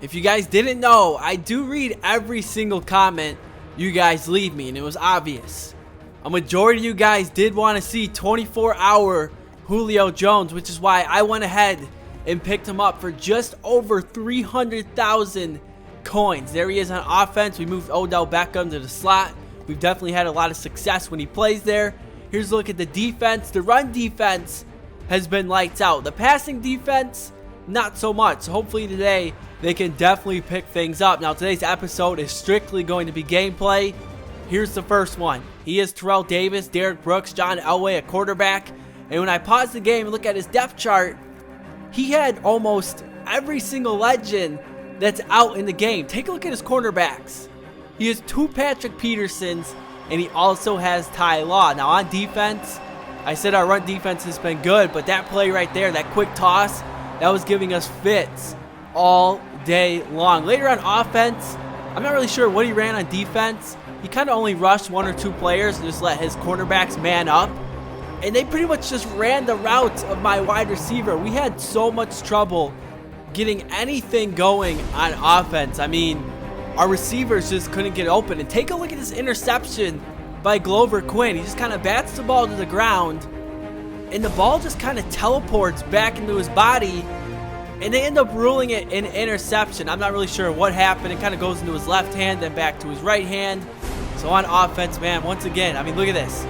If you guys didn't know, I do read every single comment you guys leave me, and it was obvious. A majority of you guys did want to see 24-hour Julio Jones, which is why I went ahead and picked him up for just over 300,000 coins. There he is on offense. We moved Odell Beckham to the slot. We've definitely had a lot of success when he plays there. Here's a look at the defense. The run defense has been lights out. The passing defense, not so much. So hopefully today they can definitely pick things up. Now today's episode is strictly going to be gameplay. Here's the first one. He is Terrell Davis, Derek Brooks, John Elway at quarterback. And when I pause the game and look at his depth chart, he had almost every single legend that's out in the game. Take a look at his cornerbacks. He has 2 Patrick Petersons, and he also has Ty Law. Now on defense, I said our run defense has been good, but that play right there, that quick toss, that was giving us fits all day long. Later on offense, I'm not really sure what he ran on defense. He kind of only rushed 1 or 2 players and just let his cornerbacks man up. And they pretty much just ran the route of my wide receiver. We had so much trouble getting anything going on offense. I mean, our receivers just couldn't get open. And take a look at this interception by Glover Quinn. He just kind of bats the ball to the ground, and the ball just kind of teleports back into his body, and they end up ruling it an interception. I'm not really sure what happened. It kind of goes into his left hand, then back to his right hand. So on offense, man, once again, I mean, look at this.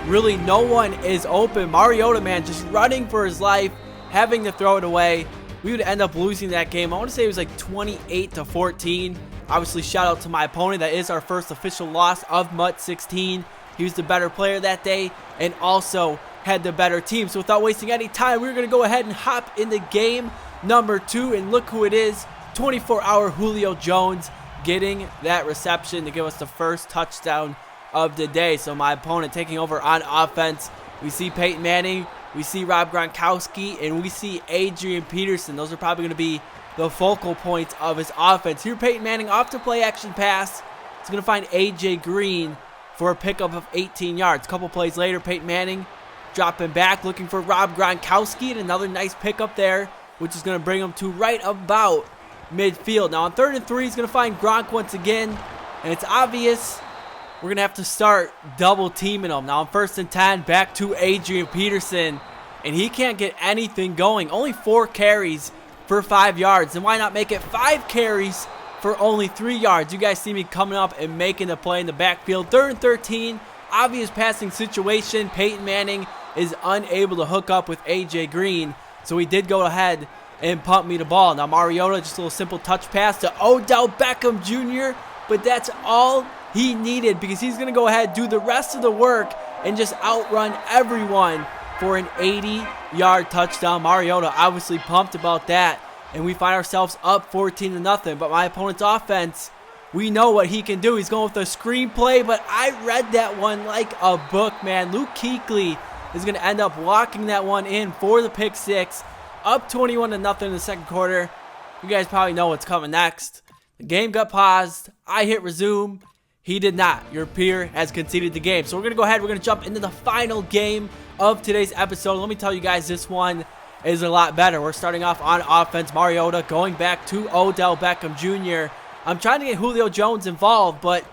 Really, no one is open. Mariota, man, just running for his life, having to throw it away. We would end up losing that game. I want to say it was like 28-14. Obviously, shout out to my opponent. That is our first official loss of MUT 16. He was the better player that day and also had the better team. So without wasting any time, we're going to go ahead and hop into game number 2. And look who it is, 24-hour Julio Jones getting that reception to give us the first touchdown of the day. So my opponent taking over on offense. We see Peyton Manning, we see Rob Gronkowski, and we see Adrian Peterson. Those are probably going to be the focal points of his offense. Here Peyton Manning off to play action pass. He's going to find AJ Green for a pickup of 18 yards. A couple plays later, Peyton Manning dropping back, looking for Rob Gronkowski, and another nice pickup there, which is going to bring him to right about midfield. Now on 3rd and 3, he's going to find Gronk once again, and it's obvious we're going to have to start double teaming him. Now on 1st and 10, back to Adrian Peterson, and he can't get anything going. Only 4 carries for 5 yards. And why not make it 5 carries for only 3 yards? You guys see me coming up and making the play in the backfield. 3rd and 13, obvious passing situation. Peyton Manning is unable to hook up with AJ Green, so he did go ahead and pump me the ball. Now Mariota, just a little simple touch pass to Odell Beckham Jr., but that's all he needed, because he's going to go ahead, do the rest of the work, and just outrun everyone for an 80-yard touchdown. Mariota obviously pumped about that, and we find ourselves up 14-0. But my opponent's offense, we know what he can do. He's going with a screenplay, but I read that one like a book, man. Luke Kuechly is going to end up locking that one in for the pick 6. Up 21-0 in the second quarter. You guys probably know what's coming next. The game got paused. I hit resume. He did not. Your peer has conceded the game. So we're going to go ahead. We're going to jump into the final game of today's episode. Let me tell you guys, this one is a lot better. We're starting off on offense. Mariota going back to Odell Beckham Jr. I'm trying to get Julio Jones involved, but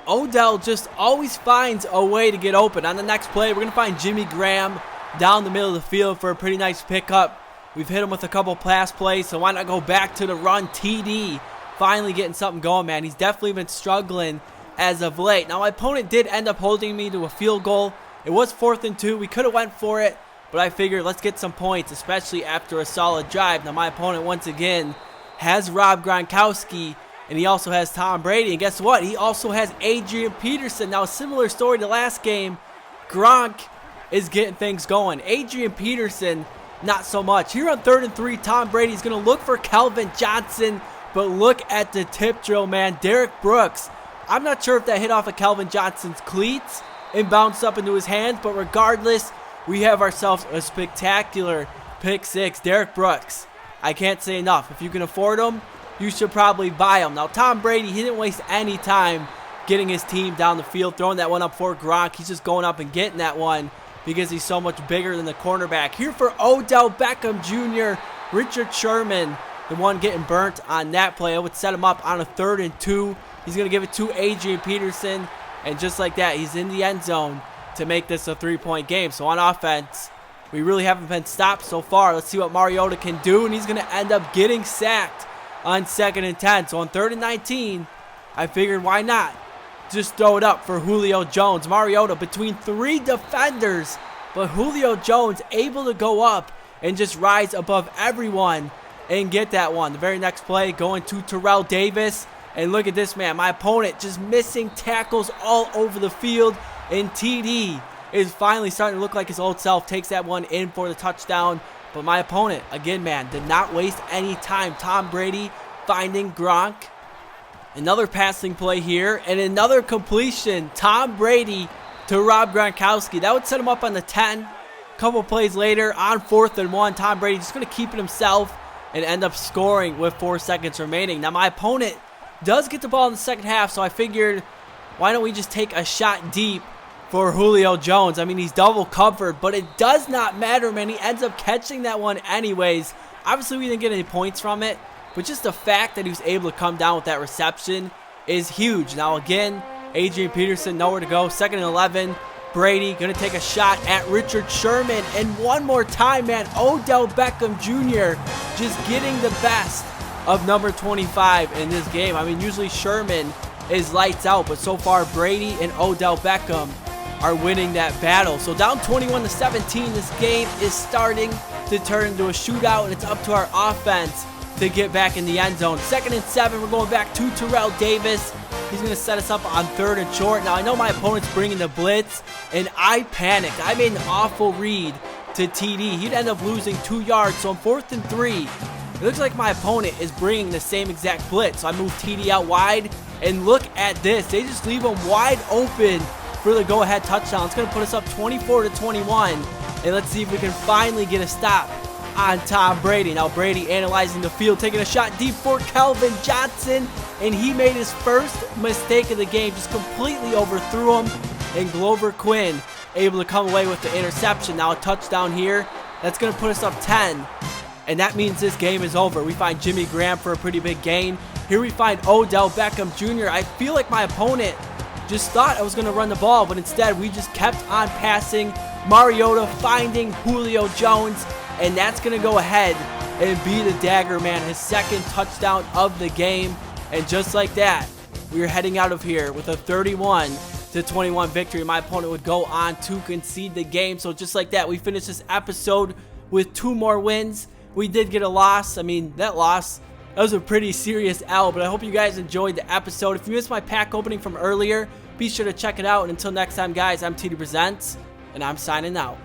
Odell just always finds a way to get open. On the next play, we're going to find Jimmy Graham down the middle of the field for a pretty nice pickup. We've hit him with a couple pass plays, so why not go back to the run? TD finally getting something going, man. He's definitely been struggling as of late. Now, my opponent did end up holding me to a field goal. It was 4th and 2. We could have went for it, but I figured let's get some points, especially after a solid drive. Now, my opponent, once again, has Rob Gronkowski, and he also has Tom Brady. And guess what? He also has Adrian Peterson. Now, a similar story to last game. Gronk is getting things going. Adrian Peterson, not so much. Here on 3rd and 3, Tom Brady's going to look for Calvin Johnson, but look at the tip drill, man. Derek Brooks. I'm not sure if that hit off of Calvin Johnson's cleats and bounced up into his hands, but regardless, we have ourselves a spectacular pick 6. Derek Brooks, I can't say enough. If you can afford him, you should probably buy him. Now, Tom Brady, he didn't waste any time getting his team down the field, throwing that one up for Gronk. He's just going up and getting that one because he's so much bigger than the cornerback. Here for Odell Beckham Jr., Richard Sherman the one getting burnt on that play. I would set him up on a 3rd and 2. He's going to give it to Adrian Peterson. And just like that, he's in the end zone to make this a 3-point game. So on offense, we really haven't been stopped so far. Let's see what Mariota can do. And he's going to end up getting sacked on 2nd and 10. So on 3rd and 19, I figured why not just throw it up for Julio Jones. Mariota between 3 defenders. But Julio Jones able to go up and just rise above everyone and get that one. The very next play going to Terrell Davis. And look at this, man. My opponent just missing tackles all over the field. And TD is finally starting to look like his old self. Takes that one in for the touchdown. But my opponent, again, man, did not waste any time. Tom Brady finding Gronk. Another passing play here. And another completion. Tom Brady to Rob Gronkowski. That would set him up on the 10. Couple plays later, on 4th and 1, Tom Brady just going to keep it himself and end up scoring with 4 seconds remaining. Now, my opponent does get the ball in the second half, so I figured, why don't we just take a shot deep for Julio Jones? I mean, he's double covered, but it does not matter, man. He ends up catching that one anyways. Obviously, we didn't get any points from it, but just the fact that he was able to come down with that reception is huge. Now, again, Adrian Peterson, nowhere to go. 2nd and 11. Brady going to take a shot at Richard Sherman. And one more time, man, Odell Beckham Jr. just getting the best of number 25 in this game. I mean, usually Sherman is lights out, but so far Brady and Odell Beckham are winning that battle. So down 21-17, this game is starting to turn into a shootout, and it's up to our offense to get back in the end zone. 2nd and 7, we're going back to Terrell Davis. He's going to set us up on 3rd and short. Now, I know my opponent's bringing the blitz, and I panicked. I made an awful read to TD. He'd end up losing 2 yards, so on 4th and 3, it looks like my opponent is bringing the same exact blitz. So I move TD out wide, and look at this. They just leave him wide open for the go-ahead touchdown. It's going to put us up 24-21, and let's see if we can finally get a stop on Tom Brady. Now Brady analyzing the field, taking a shot deep for Calvin Johnson, and he made his first mistake of the game, just completely overthrew him, and Glover Quinn able to come away with the interception. Now a touchdown here, that's going to put us up 10, and that means this game is over. We find Jimmy Graham for a pretty big gain. Here we find Odell Beckham Jr. I feel like my opponent just thought I was going to run the ball, but instead we just kept on passing. Mariota finding Julio Jones, and that's going to go ahead and be the dagger, man. His 2nd touchdown of the game. And just like that, we are heading out of here with a 31-21 victory. My opponent would go on to concede the game. So just like that, we finished this episode with 2 more wins. We did get a loss. I mean, that loss, that was a pretty serious L. But I hope you guys enjoyed the episode. If you missed my pack opening from earlier, be sure to check it out. And until next time, guys, I'm TD Presents, and I'm signing out.